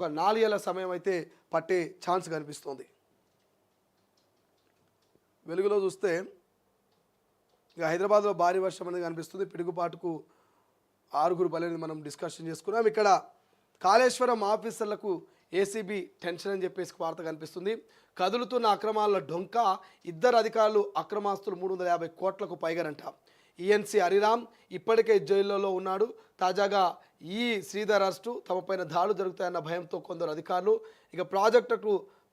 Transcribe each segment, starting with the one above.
ఒక 4 ఏళ్ల సమయం అయితే పట్టే ఛాన్స్ కనిపిస్తోంది. వెలుగులో చూస్తే ఇక హైదరాబాద్లో భారీ వర్షం అనేది కనిపిస్తుంది. పిడుగుపాటుకు 6 బలైనది మనం డిస్కషన్ చేసుకున్నాం. ఇక్కడ కాళేశ్వరం ఆఫీసర్లకు ఏసీబీ టెన్షన్ అని చెప్పేసి వార్త కనిపిస్తుంది. కదులుతున్న అక్రమాల డొంక, 2 అధికారులు అక్రమాస్తులు 350 కోట్లకు పైగానంట. ఈఎన్సీ హరిరామ్ ఇప్పటికే జైల్లో ఉన్నాడు. తాజాగా ఈ శ్రీధర్ అరెస్టు, తమపైన దాడులు జరుగుతాయన్న భయంతో కొందరు అధికారులు ఇక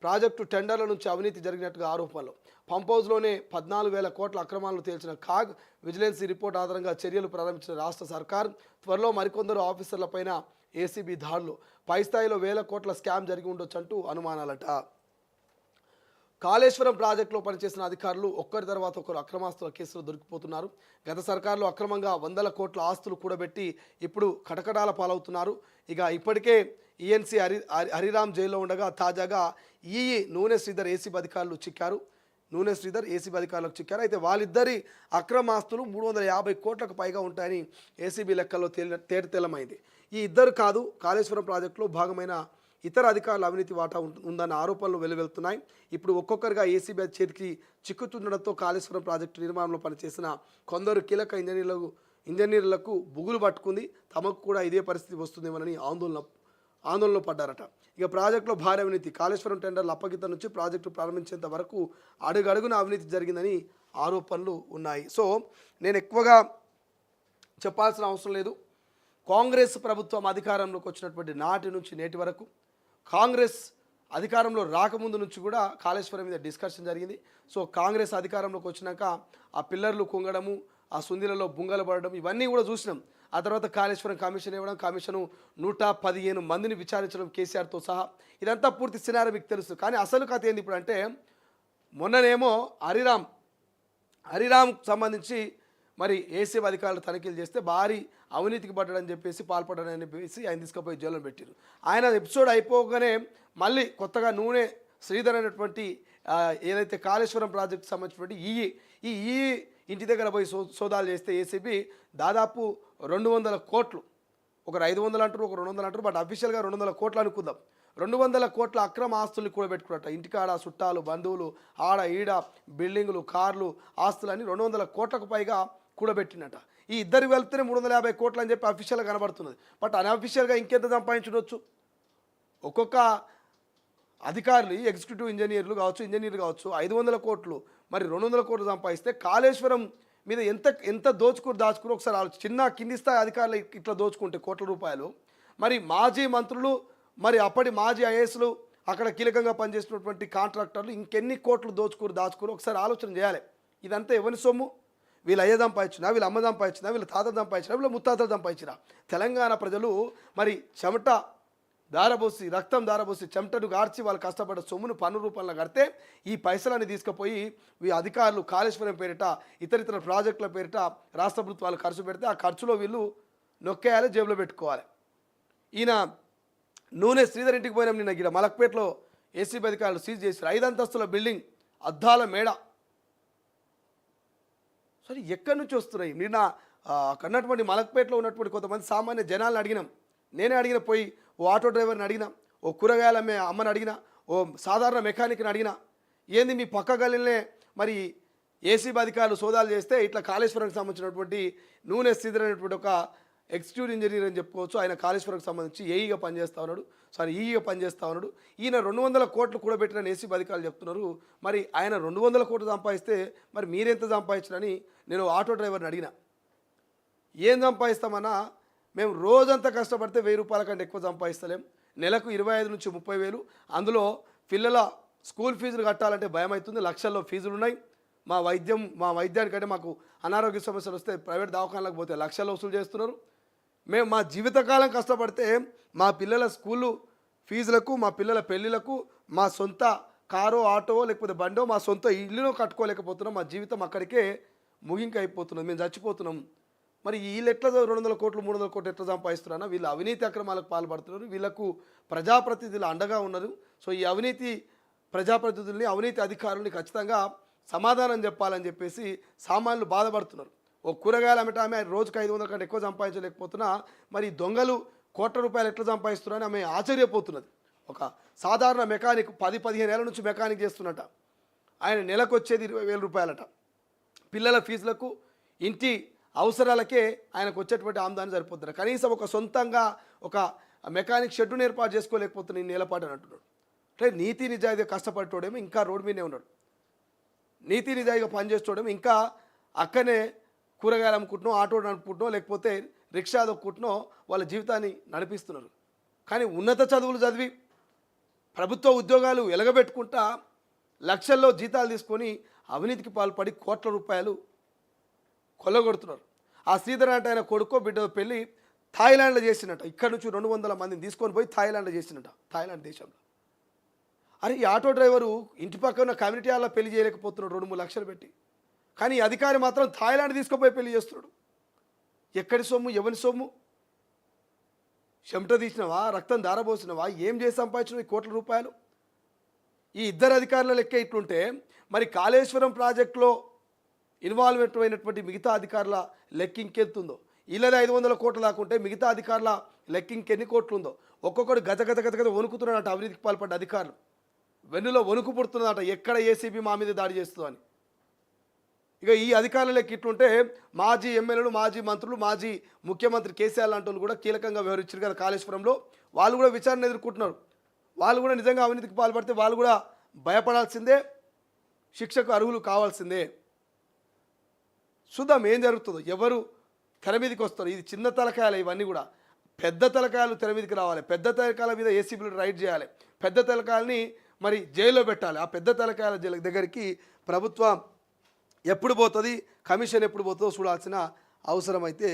ప్రాజెక్టు టెండర్ల నుంచి అవినీతి జరిగినట్టుగా ఆరోపణలు. పంప్ హౌస్లోనే 14,000 కోట్ల అక్రమాలను తేల్చిన కాగ్ విజిలెన్స్ రిపోర్ట్ ఆధారంగా చర్యలు ప్రారంభించిన రాష్ట్ర సర్కార్. త్వరలో మరికొందరు ఆఫీసర్లపైన ఏసీబీ దాడులు. పై స్థాయిలో 1,000 కోట్ల స్కామ్ జరిగి ఉండొచ్చంటూ అనుమానాలట. కాళేశ్వరం ప్రాజెక్టులో పనిచేసిన అధికారులు ఒక్కరి తర్వాత ఒకరు అక్రమాస్తుల కేసులు దొరికిపోతున్నారు. గత సర్కారులో అక్రమంగా 100 కోట్ల ఆస్తులు కూడబెట్టి ఇప్పుడు కటకటాల పాలవుతున్నారు. ఇక ఇప్పటికే ఈఎన్సీ హరిరామ్ జైల్లో ఉండగా తాజాగా నూనె శ్రీధర్ ఏసీబీ అధికారులు చిక్కారు. అయితే వాళ్ళిద్దరి అక్రమాస్తులు 350 కోట్లకు పైగా ఉంటాయని ఏసీబీ లెక్కల్లో తేటతెల్లమైంది. ఈ ఇద్దరు కాదు, కాళేశ్వరం ప్రాజెక్టులో భాగమైన ఇతర అధికారుల అవినీతి వాటా ఉందన్న ఆరోపణలు వెలువెళ్తున్నాయి. ఇప్పుడు ఒక్కొక్కరిగా ఏసీబీ చేతికి చిక్కుతుండడంతో కాళేశ్వరం ప్రాజెక్టు నిర్మాణంలో పనిచేసిన కొందరు కీలక ఇంజనీర్లకు బుగులు పట్టుకుంది. తమకు కూడా ఇదే పరిస్థితి వస్తుందేమోనని ఆందోళనలో పడ్డారట. ఇక ప్రాజెక్టులో భారీ అవినీతి, కాళేశ్వరం టెండర్ల అప్పగిత నుంచి ప్రాజెక్టు ప్రారంభించేంత వరకు అడుగడుగున అవినీతి జరిగిందని ఆరోపణలు ఉన్నాయి. సో నేను ఎక్కువగా చెప్పాల్సిన అవసరం లేదు. కాంగ్రెస్ ప్రభుత్వం అధికారంలోకి వచ్చినటువంటి నాటి నుంచి నేటి వరకు, కాంగ్రెస్ అధికారంలో రాకముందు నుంచి కూడా కాళేశ్వరం మీద డిస్కషన్ జరిగింది. సో కాంగ్రెస్ అధికారంలోకి వచ్చినాక ఆ పిల్లర్లు కుంగడము, ఆ సుందిలలో బుంగలు పడడం ఇవన్నీ కూడా చూసినాం. ఆ తర్వాత కాళేశ్వరం కమిషన్ ఇవ్వడం, కమిషను 115 మందిని విచారించడం కేసీఆర్తో సహా, ఇదంతా పూర్తి సినారీ మీకు తెలుసు. కానీ అసలు కథ ఏంది ఇప్పుడు అంటే, మొన్ననేమో హరిరామ్ సంబంధించి మరి ఏసీబీ అధికారులు తనిఖీలు చేస్తే భారీ అవినీతికి పడ్డాడని చెప్పేసి పాల్పడ్డాడని చెప్పేసి ఆయన తీసుకుపోయి జైల్లో పెట్టారు. ఆయన ఎపిసోడ్ అయిపోగానే మళ్ళీ కొత్తగా నూనె శ్రీధర్ అనేటువంటి ఏదైతే కాళేశ్వరం ప్రాజెక్టు సంబంధించినటువంటి ఈ ఇంటి దగ్గర పోయి సోదాలు చేస్తే ఏసీబీ దాదాపు 200 కోట్లు, ఒకరు 500 అంటారు, ఒకరు 200 అంటారు, బట్ అఫీషియల్గా 200 కోట్లు అనుకుందాం. 200 కోట్ల అక్రమ ఆస్తుల్ని కూడా పెట్టుకున్నట్ట. ఇంటికాడ చుట్టాలు, బంధువులు, ఆడ ఈడ బిల్డింగులు, కార్లు, ఆస్తులని 200 కోట్లకు పైగా కూడబెట్టినట. ఈ ఇద్దరు వెళ్తేనే 350 కోట్లు అని చెప్పి అఫీషియల్గా కనబడుతున్నది. బట్ అన్అఫీషియల్గా ఇంకెంత సంపాదించవచ్చు? ఒక్కొక్క అధికారులు, ఎగ్జిక్యూటివ్ ఇంజనీర్లు కావచ్చు 500 కోట్లు, మరి 200 కోట్లు సంపాదిస్తే కాళేశ్వరం మీద ఎంత దాచుకుని ఒకసారి చిన్న కింది స్థాయి అధికారులు ఇట్లా దోచుకుంటే కోట్ల రూపాయలు, మరి మాజీ మంత్రులు, మరి అప్పటి మాజీ ఐఏఎస్లు, అక్కడ కీలకంగా పనిచేసినటువంటి కాంట్రాక్టర్లు ఇంకెన్ని కోట్లు దాచుకుని ఒకసారి ఆలోచన చేయాలి. ఇదంతా ఎవరి సొమ్ము? వీళ్ళు అయ్య సంపాదించినా, వీళ్ళ అమ్మ సంపాదించినా, వీళ్ళ తాత సంపాదించినా, వీళ్ళ ముత్తాతలు సంపాదించినా? తెలంగాణ ప్రజలు మరి చెమట దారబోసి, రక్తం దారబోసి, చెమటను గార్చి వాళ్ళు కష్టపడ్డ సొమ్మును పన్ను రూపంలో కడితే ఈ పైసలని తీసుకుపోయి ఈ అధికారులు కాళేశ్వరం పేరిట, ఇతరితర ప్రాజెక్టుల పేరిట రాష్ట్ర ప్రభుత్వాలు ఖర్చు పెడితే ఆ ఖర్చులో వీళ్ళు నొక్కేయాలి, జేబులో పెట్టుకోవాలి. ఈయన నూనె శ్రీధర్ ఇంటికి పోయినాం నిన్న. గిడ మలక్పేటలో ఏసీబీ అధికారులు సీజ్ చేశారు. 5 అంతస్తుల బిల్డింగ్, అద్దాల మేడ. సరే ఎక్కడి నుంచి వస్తున్నాయి? నిన్న అన్నటువంటి మలక్పేటలో ఉన్నటువంటి కొంతమంది సామాన్య జనాలను అడిగినాం. నేనే అడిగిన, పోయి ఓ ఆటో డ్రైవర్ని అడిగినా, ఓ కూరగాయల అమ్మని అడిగినా, ఓ సాధారణ మెకానిక్ని అడిగినా, ఏంది మీ పక్క గల్లీనే మరి ఏసీబీ అధికారులు సోదాలు చేస్తే ఇట్లా కాళేశ్వరంకి సంబంధించినటువంటి నూనె శ్రీధర్ అనేటువంటి ఒక ఎగ్జిక్యూటివ్ ఇంజనీర్ అని చెప్పుకోవచ్చు, ఆయన కాళేశ్వరంకి సంబంధించి ఈఈగా పనిచేస్తూ ఉన్నాడు. ఈయన 200 కోట్లు కూడా పెట్టిన ఏసీబీ అధికారులు చెప్తున్నారు. మరి ఆయన 200 కోట్లు సంపాదిస్తే మరి మీరెంత సంపాదించరని నేను ఆటో డ్రైవర్ని అడిగిన. ఏం సంపాదిస్తామన్నా, మేము రోజంతా కష్టపడితే 1000 రూపాయల కంటే ఎక్కువ సంపాదిస్తలేం. నెలకు 25 నుంచి 30 వేలు. అందులో పిల్లల స్కూల్ ఫీజులు కట్టాలంటే భయం అవుతుంది. లక్షల్లో ఫీజులు ఉన్నాయి. మా వైద్యానికంటే మాకు అనారోగ్య సమస్యలు వస్తే ప్రైవేట్ దవాఖానలకు పోతే లక్షల్లో వసూలు చేస్తున్నారు. మేము మా జీవితకాలం కష్టపడితే మా పిల్లల స్కూలు ఫీజులకు, మా పిల్లల పెళ్ళిళ్ళకు, మా సొంత కారో, ఆటో, లేకపోతే బండో, మా సొంత ఇల్లునో కట్టుకోలేకపోతున్నాం. మా జీవితం అక్కడికే ముగింపు అయిపోతున్నాం, మేము చచ్చిపోతున్నాం. మరి వీళ్ళు ఎట్లా 200 కోట్లు 300 కోట్లు ఎట్లా సంపాదిస్తున్నారన్నా? వీళ్ళు అవినీతి అక్రమాలకు పాల్పడుతున్నారు. వీళ్ళకు ప్రజాప్రతినిధులు అండగా ఉన్నారు. సో ఈ అవినీతి ప్రజాప్రతినిధుల్ని, అవినీతి అధికారుల్ని ఖచ్చితంగా సమాధానం చెప్పాలని చెప్పేసి సామాన్యులు బాధపడుతున్నారు. ఓ కూరగాయలు అమ్మట ఆమె రోజుకి 500 కంటే ఎక్కువ సంపాదించలేకపోతున్నా, మరి దొంగలు కోట్ల రూపాయలు ఎట్లా సంపాదిస్తున్నారని ఆమె ఆశ్చర్యపోతున్నది. ఒక సాధారణ మెకానిక్ 10-15 ఏళ్ళ నుంచి మెకానిక్ చేస్తున్నట. ఆయన నెలకు వచ్చేది 20,000 రూపాయలట. పిల్లల ఫీజులకు ఇంటి అవసరాలకే ఆయనకు వచ్చేటువంటి ఆమ్దాన్ని సరిపోతున్నారు. కనీసం ఒక సొంతంగా ఒక మెకానిక్ షెడ్డును ఏర్పాటు చేసుకోలేకపోతున్న ఈ నేలపాటు అని అంటున్నాడు. అంటే నీతి నిజాయితీగా కష్టపడేటోడేమో ఇంకా రోడ్డు మీదనే ఉన్నాడు. నీతి నిజాయితీగా పనిచేసేటోడేమో ఇంకా అక్కనే కూరగాయలు అమ్ముకుంటున్నాం, ఆటో నడుపుకుంటున్నాం, లేకపోతే రిక్షా దొక్కుంటున్నాం, వాళ్ళ జీవితాన్ని నడిపిస్తున్నారు. కానీ ఉన్నత చదువులు చదివి ప్రభుత్వ ఉద్యోగాలు ఎలగబెట్టుకుంటా లక్షల్లో జీతాలు తీసుకొని అవినీతికి పాల్పడి కోట్ల రూపాయలు కొల్లగొడుతున్నారు. ఆ శ్రీధర్ అంటే ఆయన కొడుకో బిడ్డ పెళ్ళి థాయిలాండ్లో చేసినట్ట. ఇక్కడ నుంచి 200 మందిని తీసుకొని పోయి థాయిలాండ్లో చేసినట్ట, థాయిలాండ్ దేశంలో. అరే ఈ ఆటో డ్రైవరు ఇంటి పక్కన కమ్యూనిటీ హాల్లో పెళ్లి చేయలేకపోతున్నాడు 2-3 లక్షలు పెట్టి. కానీ ఈ అధికారి మాత్రం థాయిలాండ్ తీసుకుపోయి పెళ్లి చేస్తున్నాడు. ఎక్కడి సొమ్ము, ఎవరి సొమ్ము? చెమట తీసినవా, రక్తం దారబోసినవా, ఏం చేసి సంపాదించినవి ఈ కోట్ల రూపాయలు? ఈ ఇద్దరు అధికారుల లెక్క ఇట్లుంటే మరి కాళేశ్వరం ప్రాజెక్టులో ఇన్వాల్వ్మెంట్ అయినటువంటి మిగతా అధికారుల లెక్క ఇంకెంతుందో? ఇళ్ళది 500 కోట్లు దాకుంటే మిగతా అధికారుల లెక్క ఇంకెన్ని కోట్లు ఉందో? ఒక్కొక్కడు గజ గజ గజ గజ వణుకుతున్నాడట. అవినీతికి పాల్పడ్డ అధికారులు వెన్నులో వణుకు పుడుతున్నదట, ఎక్కడ ఏసీబీ మా మీద దాడి చేస్తుందని. ఇక ఈ అధికారుల లెక్క ఇట్లుంటే మాజీ ఎమ్మెల్యేలు, మాజీ మంత్రులు, మాజీ ముఖ్యమంత్రి కేసీఆర్ లాంటి వాళ్ళు కూడా కీలకంగా వ్యవహరించారు కదా కాళేశ్వరంలో. వాళ్ళు కూడా విచారణ ఎదుర్కొంటున్నారు. వాళ్ళు కూడా నిజంగా అవినీతికి పాల్పడితే వాళ్ళు కూడా భయపడాల్సిందే, శిక్షకు అర్హులు కావాల్సిందే. చూద్దాం ఏం జరుగుతుందో, ఎవరు తెర మీదకి వస్తారు. ఇది చిన్న తలకాయలు, ఇవన్నీ కూడా పెద్ద తలకాయలు తెర మీదకి రావాలి. పెద్ద తలకాయల మీద ఏసీబీలు రైడ్ చేయాలి. పెద్ద తలకాయలని మరి జైల్లో పెట్టాలి. ఆ పెద్ద తలకాయల దగ్గరికి ప్రభుత్వం ఎప్పుడు పోతుంది, కమిషన్ ఎప్పుడు పోతుందో చూడాల్సిన అవసరం అయితే